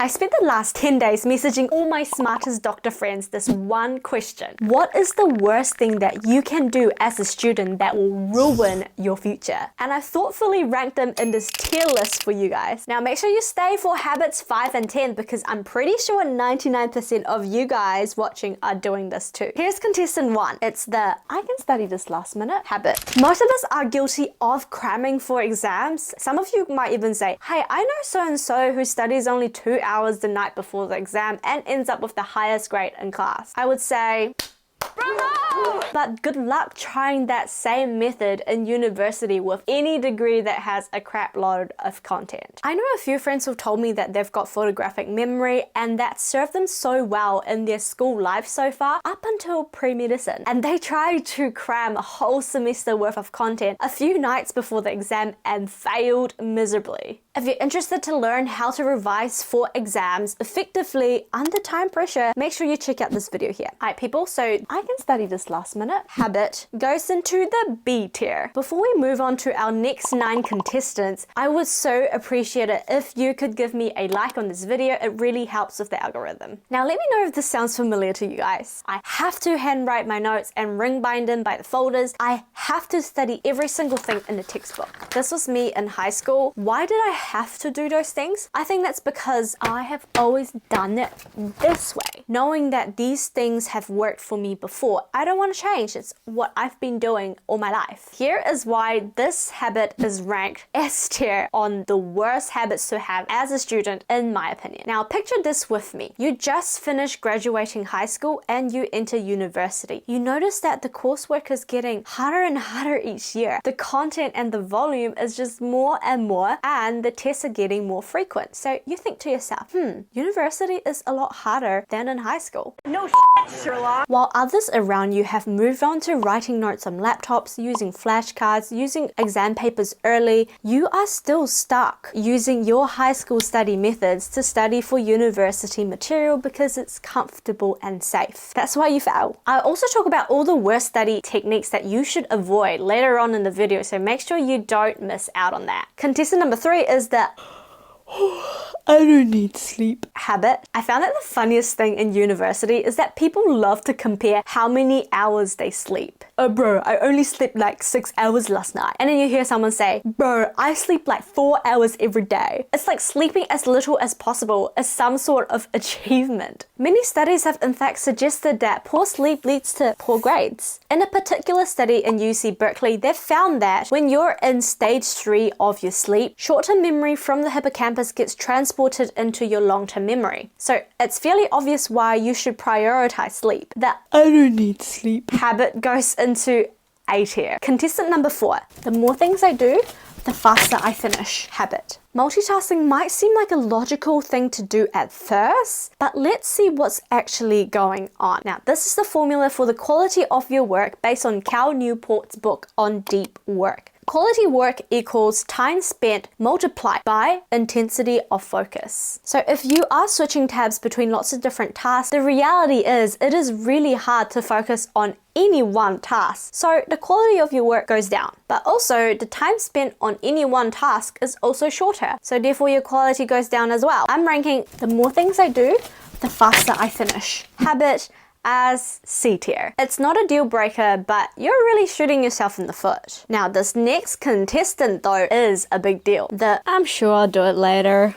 I spent the last 10 days messaging all my smartest doctor friends this one question. What is the worst thing that you can do as a student that will ruin your future? And I thoughtfully ranked them in this tier list for you guys. Now make sure you stay for habits 5 and 10 because I'm pretty sure 99% of you guys watching are doing this too. Here's contestant 1. It's the I can study this last minute habit. Most of us are guilty of cramming for exams. Some of you might even say, hey, I know so-and-so who studies only 2 hours the night before the exam and ends up with the highest grade in class. I would say, bravo! But good luck trying that same method in university with any degree that has a crap load of content. I know a few friends who've told me that they've got photographic memory and that served them so well in their school life so far up until pre-medicine. And they tried to cram a whole semester worth of content a few nights before the exam and failed miserably. If you're interested to learn how to revise for exams effectively under time pressure, make sure you check out this video here. Alright people, so I can study this last minute habit goes into the B tier. Before we move on to our next 9 contestants, I would so appreciate it if you could give me a like on this video. It really helps with the algorithm. Now let me know if this sounds familiar to you guys. I have to handwrite my notes and ring bind them by the folders. I have to study every single thing in the textbook. This was me in high school. Why did I have to do those things? I think that's because I have always done it this way. Knowing that these things have worked for me before, I don't want to change. It's what I've been doing all my life. Here is why this habit is ranked S tier on the worst habits to have as a student, in my opinion. Now picture this with me. You just finished graduating high school and you enter university. You notice that the coursework is getting harder and harder each year. The content and the volume is just more and more, and the tests are getting more frequent. So you think to yourself, university is a lot harder than in high school. No shit, Sherlock. While others around you have moved on to writing notes on laptops, using flashcards, using exam papers early, you are still stuck using your high school study methods to study for university material because it's comfortable and safe. That's why you fail. I also talk about all the worst study techniques that you should avoid later on in the video, so make sure you don't miss out on that. Contestant number 3 is the I don't need sleep habit. I found that the funniest thing in university is that people love to compare how many hours they sleep. Oh bro, I only slept like 6 hours last night. And then you hear someone say, bro, I sleep like 4 hours every day. It's like sleeping as little as possible is some sort of achievement. Many studies have in fact suggested that poor sleep leads to poor grades. In a particular study in UC Berkeley, they've found that when you're in stage 3 of your sleep, short-term memory from the hippocampus gets transported into your long-term memory. So it's fairly obvious why you should prioritize sleep. The I don't need sleep habit goes into A tier. Contestant number 4. The more things I do, the faster I finish habit. Multitasking might seem like a logical thing to do at first, but let's see what's actually going on. Now, this is the formula for the quality of your work based on Cal Newport's book on deep work. Quality work equals time spent multiplied by intensity of focus. So if you are switching tabs between lots of different tasks, the reality is it is really hard to focus on any one task. So the quality of your work goes down. But also the time spent on any one task is also shorter. So therefore your quality goes down as well. I'm ranking the more things I do, the faster I finish habit as C tier. It's not a deal breaker, but you're really shooting yourself in the foot. Now this next contestant though is a big deal. The I'm sure I'll do it later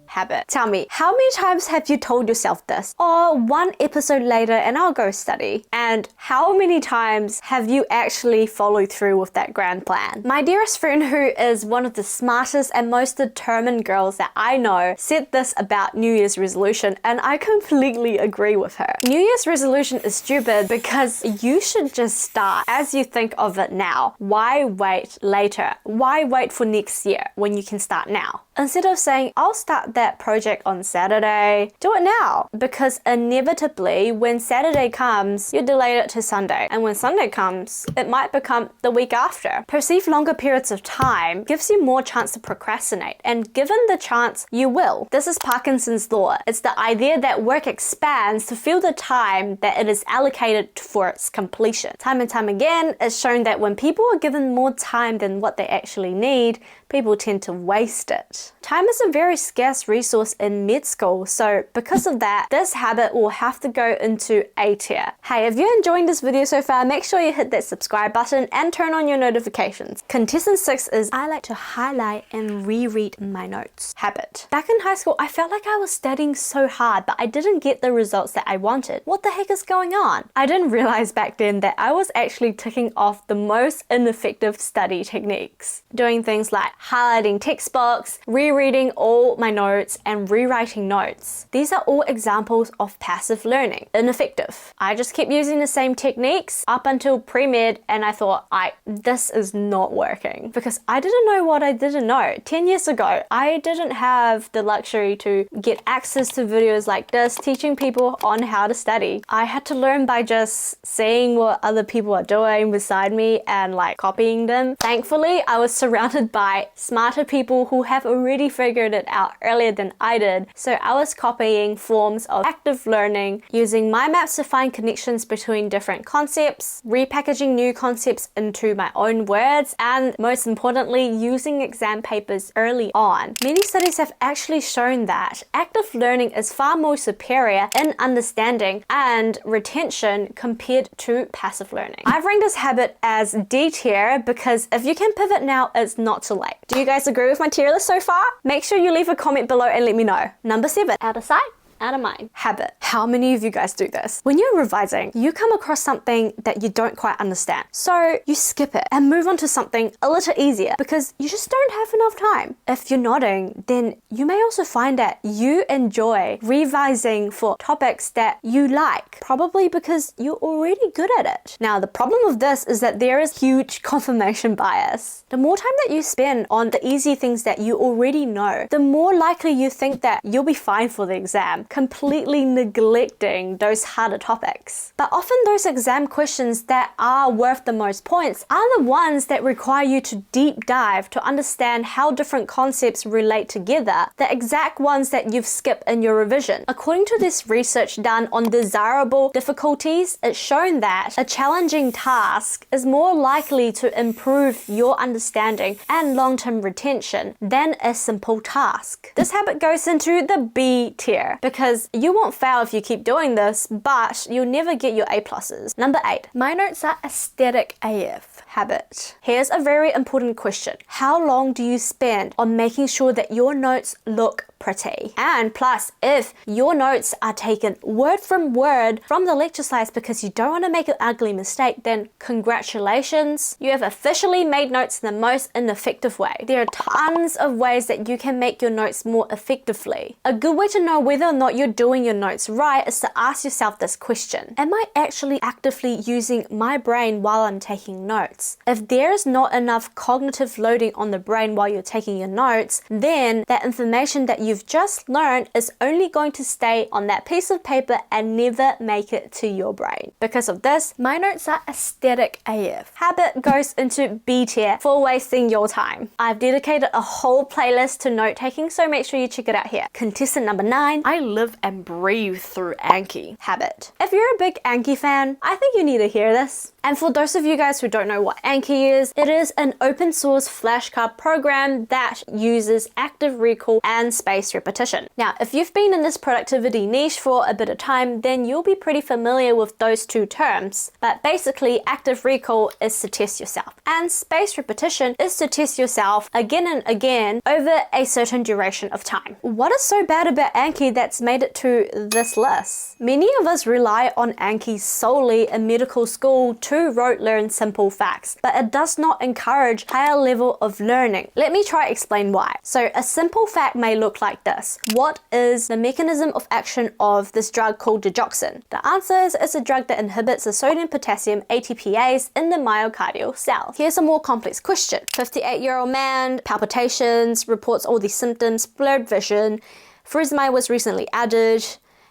habit. Tell me, how many times have you told yourself this? Oh, 1 episode later and I'll go study. And how many times have you actually followed through with that grand plan? My dearest friend, who is one of the smartest and most determined girls that I know, said this about New Year's resolution, and I completely agree with her. New Year's resolution is stupid because you should just start as you think of it now. Why wait later? Why wait for next year when you can start now? Instead of saying, I'll start that project on Saturday, do it now. Because inevitably, when Saturday comes, you delay it to Sunday. And when Sunday comes, it might become the week after. Perceive longer periods of time gives you more chance to procrastinate. And given the chance, you will. This is Parkinson's law. It's the idea that work expands to fill the time that it is allocated for its completion. Time and time again, it's shown that when people are given more time than what they actually need, people tend to waste it. Time is a very scarce resource in med school, so because of that, this habit will have to go into A tier. Hey, if you're enjoying this video so far, make sure you hit that subscribe button and turn on your notifications. Contestant 6 is I like to highlight and reread my notes habit. Back in high school, I felt like I was studying so hard, but I didn't get the results that I wanted. What the heck is going on? I didn't realize back then that I was actually ticking off the most ineffective study techniques. Doing things like highlighting textbooks, rereading all my notes, and rewriting notes. These are all examples of passive learning. Ineffective. I just kept using the same techniques up until pre-med, and I thought, this is not working. Because I didn't know what I didn't know. 10 years ago, I didn't have the luxury to get access to videos like this teaching people on how to study. I had to learn by just seeing what other people are doing beside me and like copying them. Thankfully, I was surrounded by smarter people who have already figured it out earlier than I did. So I was copying forms of active learning, using mind maps to find connections between different concepts, repackaging new concepts into my own words, and most importantly, using exam papers early on. Many studies have actually shown that active learning is far more superior in understanding and retention compared to passive learning. I've ranked this habit as D tier because if you can pivot now, it's not too late. Do you guys agree with my tier list so far? Make sure you leave a comment below and let me know. Number 7, out of sight, out of mind. Habit. How many of you guys do this? When you're revising, you come across something that you don't quite understand. So you skip it and move on to something a little easier because you just don't have enough time. If you're nodding, then you may also find that you enjoy revising for topics that you like, probably because you're already good at it. Now, the problem with this is that there is huge confirmation bias. The more time that you spend on the easy things that you already know, the more likely you think that you'll be fine for the exam, completely neglecting those harder topics. But often those exam questions that are worth the most points are the ones that require you to deep dive to understand how different concepts relate together, the exact ones that you've skipped in your revision. According to this research done on desirable difficulties, it's shown that a challenging task is more likely to improve your understanding and long-term retention than a simple task. This habit goes into the B tier because you won't fail if you keep doing this, but you'll never get your A pluses. Number 8, my notes are aesthetic AF. Habit. Here's a very important question. How long do you spend on making sure that your notes look pretty? And plus, if your notes are taken word from word from the lecture slides because you don't want to make an ugly mistake, then congratulations, you have officially made notes in the most ineffective way. There are tons of ways that you can make your notes more effectively. A good way to know whether or not you're doing your notes right is to ask yourself this question. Am I actually actively using my brain while I'm taking notes? If there is not enough cognitive loading on the brain while you're taking your notes, then that information that you've just learned is only going to stay on that piece of paper and never make it to your brain. Because of this, my notes are aesthetic AF. Habit goes into B tier for wasting your time. I've dedicated a whole playlist to note taking, so make sure you check it out here. Contestant number 9, I live and breathe through Anki. Habit. If you're a big Anki fan, I think you need to hear this. And for those of you guys who don't know what Anki is, it is an open source flashcard program that uses active recall and spaced repetition. Now, if you've been in this productivity niche for a bit of time, then you'll be pretty familiar with those two terms. But basically, active recall is to test yourself, and spaced repetition is to test yourself again and again over a certain duration of time. What is so bad about Anki that's made it to this list? Many of us rely on Anki solely in medical school to rote learn simple facts, but it does not encourage higher level of learning. Let me try to explain why. So a simple fact may look like this. What is the mechanism of action of this drug called digoxin? The answer is it's a drug that inhibits the sodium potassium ATPase in the myocardial cells. Here's a more complex question. 58-year-old man, palpitations, reports all these symptoms, blurred vision, furosemide was recently added.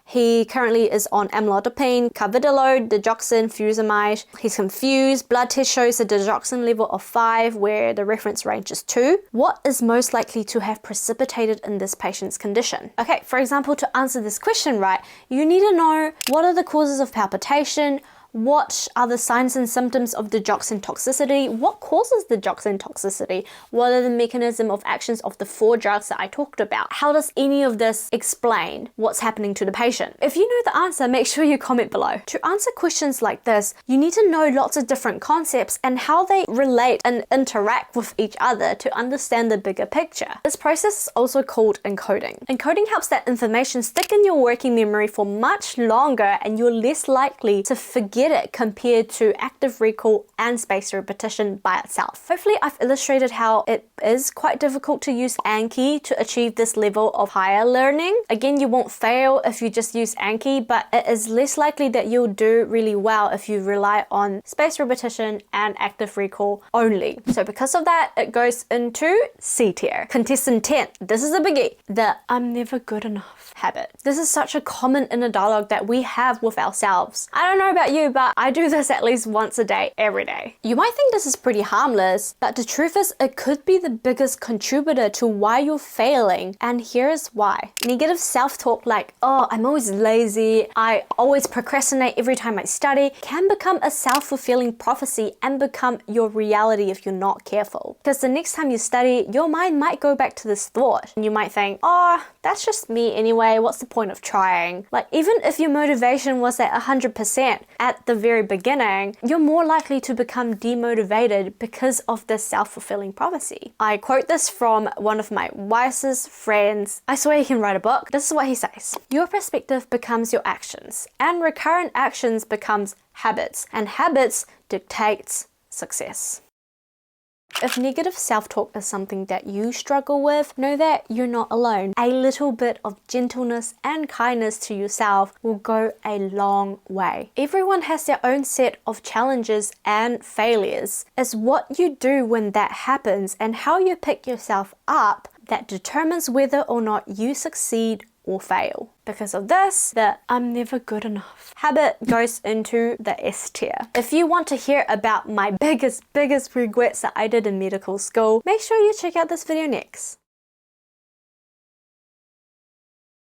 He currently is on amlodipine, carvedilol, digoxin, furosemide. He's confused. Blood test shows a digoxin level of 5 where the reference range is 2. What is most likely to have precipitated in this patient's condition? Okay, for example, to answer this question right, you need to know what are the causes of palpitation, What are the signs and symptoms of digoxin toxicity? What causes digoxin toxicity? What are the mechanism of actions of the 4 drugs that I talked about? How does any of this explain what's happening to the patient? If you know the answer, make sure you comment below. To answer questions like this, you need to know lots of different concepts and how they relate and interact with each other to understand the bigger picture. This process is also called encoding. Encoding helps that information stick in your working memory for much longer, and you're less likely to forget it compared to active recall and spaced repetition by itself. Hopefully I've illustrated how it is quite difficult to use Anki to achieve this level of higher learning. Again, you won't fail if you just use Anki, but it is less likely that you'll do really well if you rely on spaced repetition and active recall only. So because of that, it goes into C tier. Contestant 10, this is a biggie. The I'm never good enough habit. This is such a common inner dialogue that we have with ourselves. I don't know about you, but I do this at least once a day, every day. You might think this is pretty harmless, but the truth is it could be the biggest contributor to why you're failing, and here's why. Negative self-talk like, oh, I'm always lazy, I always procrastinate every time I study, can become a self-fulfilling prophecy and become your reality if you're not careful. Because the next time you study, your mind might go back to this thought, and you might think, oh, that's just me anyway, what's the point of trying? Like, even if your motivation was at 100% at the very beginning, you're more likely to become demotivated because of this self-fulfilling prophecy. I quote this from one of my wisest friends. I swear he can write a book. This is what he says. Your perspective becomes your actions, and recurrent actions becomes habits, and habits dictates success. If negative self-talk is something that you struggle with, know that you're not alone. A little bit of gentleness and kindness to yourself will go a long way. Everyone has their own set of challenges and failures. It's what you do when that happens and how you pick yourself up that determines whether or not you succeed or fail. Because of this, the I'm never good enough habit goes into the S tier. If you want to hear about my biggest regrets that I did in medical school, make sure you check out this video next.